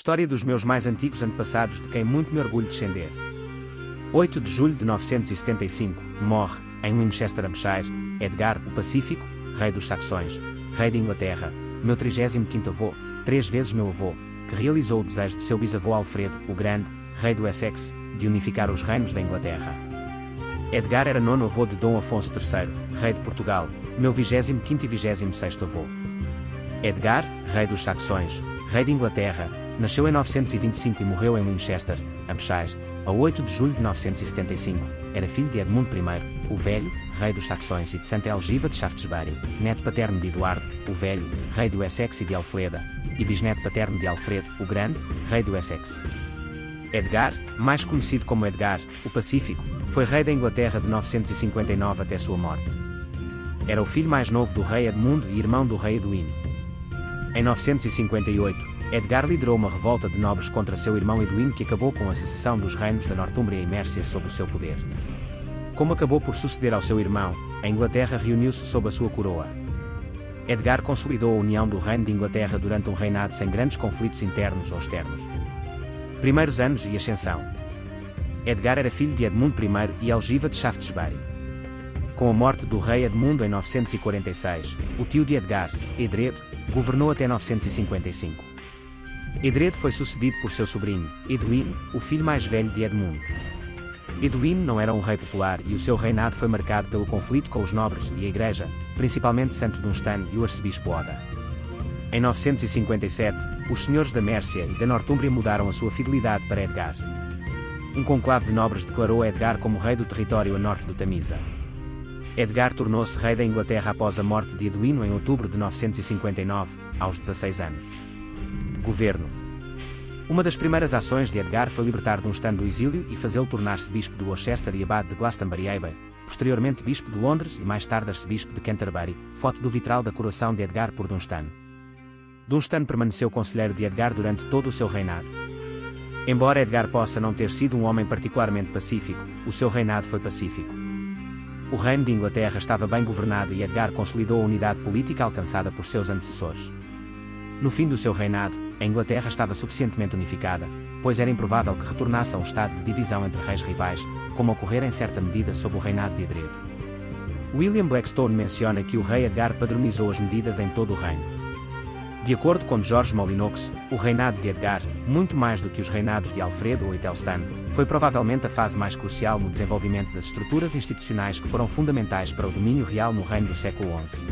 História dos meus mais antigos antepassados de quem muito me orgulho descender. 8 de julho de 975, morre, em Winchester, Hampshire, Edgar, o Pacífico, rei dos Saxões, rei de Inglaterra, meu 35º avô, 3 vezes meu avô, que realizou o desejo de seu bisavô Alfredo, o Grande, rei do Essex, de unificar os reinos da Inglaterra. Edgar era nono avô de Dom Afonso III, rei de Portugal, meu 25º e 26º avô. Edgar, rei dos Saxões, rei de Inglaterra, nasceu em 925 e morreu em Winchester, Hampshire, a 8 de julho de 975. Era filho de Edmundo I, o Velho, rei dos Saxões, e de Santa Elgiva de Shaftesbury, neto paterno de Eduardo, o Velho, rei do Essex e de Alfreda, e bisneto paterno de Alfredo, o Grande, rei do Essex. Edgar, mais conhecido como Edgar, o Pacífico, foi rei da Inglaterra de 959 até sua morte. Era o filho mais novo do rei Edmundo e irmão do rei Edwin. Em 958, Edgar liderou uma revolta de nobres contra seu irmão Edwin que acabou com a secessão dos reinos da Nortúmbria e Mércia sob o seu poder. Como acabou por suceder ao seu irmão, a Inglaterra reuniu-se sob a sua coroa. Edgar consolidou a união do reino de Inglaterra durante um reinado sem grandes conflitos internos ou externos. Primeiros anos e ascensão. Edgar era filho de Edmundo I e Elgiva de Shaftesbury. Com a morte do rei Edmundo em 946, o tio de Edgar, Edredo, governou até 955. Edredo foi sucedido por seu sobrinho, Edwin, o filho mais velho de Edmundo. Edwin não era um rei popular e o seu reinado foi marcado pelo conflito com os nobres e a igreja, principalmente Santo Dunstan e o arcebispo Oda. Em 957, os senhores da Mércia e da Nortúmbria mudaram a sua fidelidade para Edgar. Um conclave de nobres declarou Edgar como rei do território a norte do Tamisa. Edgar tornou-se rei da Inglaterra após a morte de Edwin em outubro de 959, aos 16 anos. Governo. Uma das primeiras ações de Edgar foi libertar Dunstan do exílio e fazê-lo tornar-se bispo de Worcester e abade de Glastonbury Abbey, posteriormente bispo de Londres e mais tarde arcebispo de Canterbury, foto do vitral da coroação de Edgar por Dunstan. Dunstan permaneceu conselheiro de Edgar durante todo o seu reinado. Embora Edgar possa não ter sido um homem particularmente pacífico, o seu reinado foi pacífico. O reino de Inglaterra estava bem governado e Edgar consolidou a unidade política alcançada por seus antecessores. No fim do seu reinado, a Inglaterra estava suficientemente unificada, pois era improvável que retornasse a um estado de divisão entre reis rivais, como ocorrera em certa medida sob o reinado de Edredo. William Blackstone menciona que o rei Edgar padronizou as medidas em todo o reino. De acordo com George Molyneux, o reinado de Edgar, muito mais do que os reinados de Alfredo ou Ethelstan, foi provavelmente a fase mais crucial no desenvolvimento das estruturas institucionais que foram fundamentais para o domínio real no reino do século XI.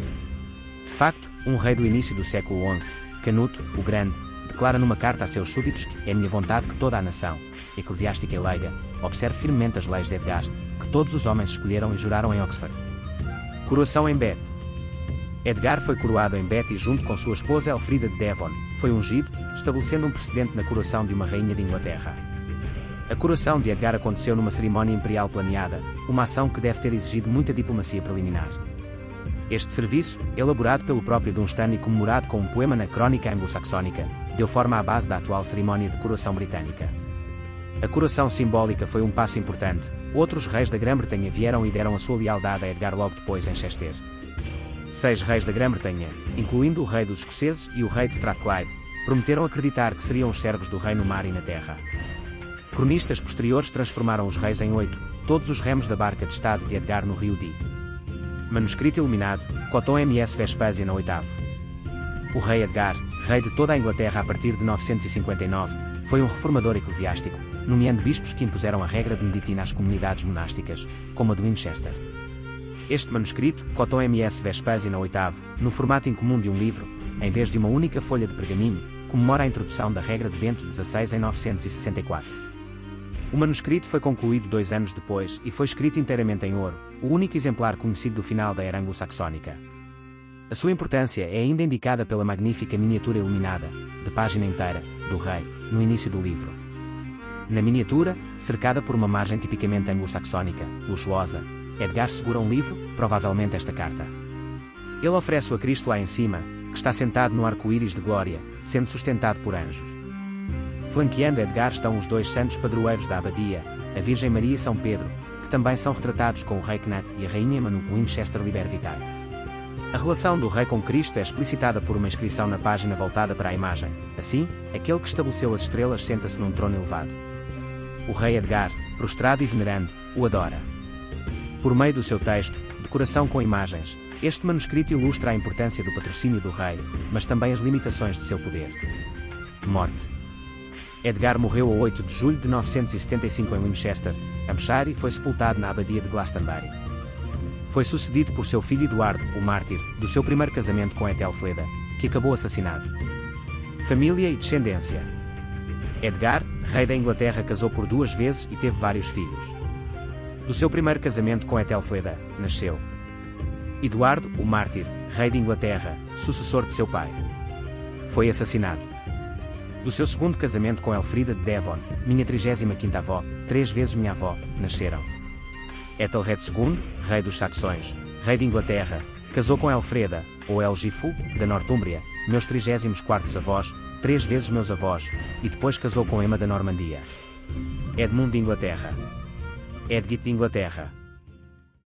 De facto, um rei do início do século XI, Canuto, o Grande, declara numa carta a seus súditos que é minha vontade que toda a nação, eclesiástica e leiga, observe firmemente as leis de Edgar, que todos os homens escolheram e juraram em Oxford. Coroação em Bath. Edgar foi coroado em Bath e junto com sua esposa Elfrida de Devon, foi ungido, estabelecendo um precedente na coroação de uma rainha de Inglaterra. A coroação de Edgar aconteceu numa cerimónia imperial planeada, uma ação que deve ter exigido muita diplomacia preliminar. Este serviço, elaborado pelo próprio Dunstan e comemorado com um poema na Crónica Anglo-Saxónica, deu forma à base da atual cerimónia de coroação britânica. A coroação simbólica foi um passo importante. Outros reis da Grã-Bretanha vieram e deram a sua lealdade a Edgar logo depois em Chester. 6 reis da Grã-Bretanha, incluindo o rei dos escoceses e o rei de Strathclyde, prometeram acreditar que seriam os servos do rei no mar e na terra. Cronistas posteriores transformaram os reis em 8, todos os remos da barca de estado de Edgar no rio Dee. Manuscrito iluminado, Cotton MS Vespasian VIII. O rei Edgar, rei de toda a Inglaterra a partir de 959, foi um reformador eclesiástico, nomeando bispos que impuseram a regra beneditina às comunidades monásticas, como a de Winchester. Este manuscrito, Cotton MS Vespasian VIII, no formato incomum de um livro, em vez de uma única folha de pergaminho, comemora a introdução da regra de Bento XVI em 964. O manuscrito foi concluído 2 anos depois e foi escrito inteiramente em ouro, o único exemplar conhecido do final da era anglo-saxónica. A sua importância é ainda indicada pela magnífica miniatura iluminada, de página inteira, do rei, no início do livro. Na miniatura, cercada por uma margem tipicamente anglo-saxónica, luxuosa, Edgar segura um livro, provavelmente esta carta. Ele oferece-o a Cristo lá em cima, que está sentado no arco-íris de glória, sendo sustentado por anjos. Flanqueando Edgar estão os 2 santos padroeiros da abadia, a Virgem Maria e São Pedro, que também são retratados com o rei Knut e a rainha Manu Winchester Liber Vitae. A relação do rei com Cristo é explicitada por uma inscrição na página voltada para a imagem. Assim, aquele que estabeleceu as estrelas senta-se num trono elevado. O rei Edgar, prostrado e venerando, o adora. Por meio do seu texto, decoração com imagens, este manuscrito ilustra a importância do patrocínio do rei, mas também as limitações de seu poder. Morte. Edgar morreu a 8 de julho de 975 em Winchester, Hampshire, e foi sepultado na abadia de Glastonbury. Foi sucedido por seu filho Eduardo, o mártir, do seu primeiro casamento com Ethelfleda, que acabou assassinado. Família e descendência. Edgar, rei da Inglaterra, casou por 2 vezes e teve vários filhos. Do seu primeiro casamento com Ethelfleda, nasceu Eduardo, o mártir, rei de Inglaterra, sucessor de seu pai. Foi assassinado. Do seu segundo casamento com Elfrida de Devon, minha 35ª avó, 3 vezes minha avó, nasceram Ethelred II, rei dos saxões, rei de Inglaterra, casou com Elfreda, ou Elgifu, da Nortúmbria, meus 34º avós, 3 vezes meus avós, e depois casou com Emma da Normandia. Edmund de Inglaterra. Edgit de Inglaterra.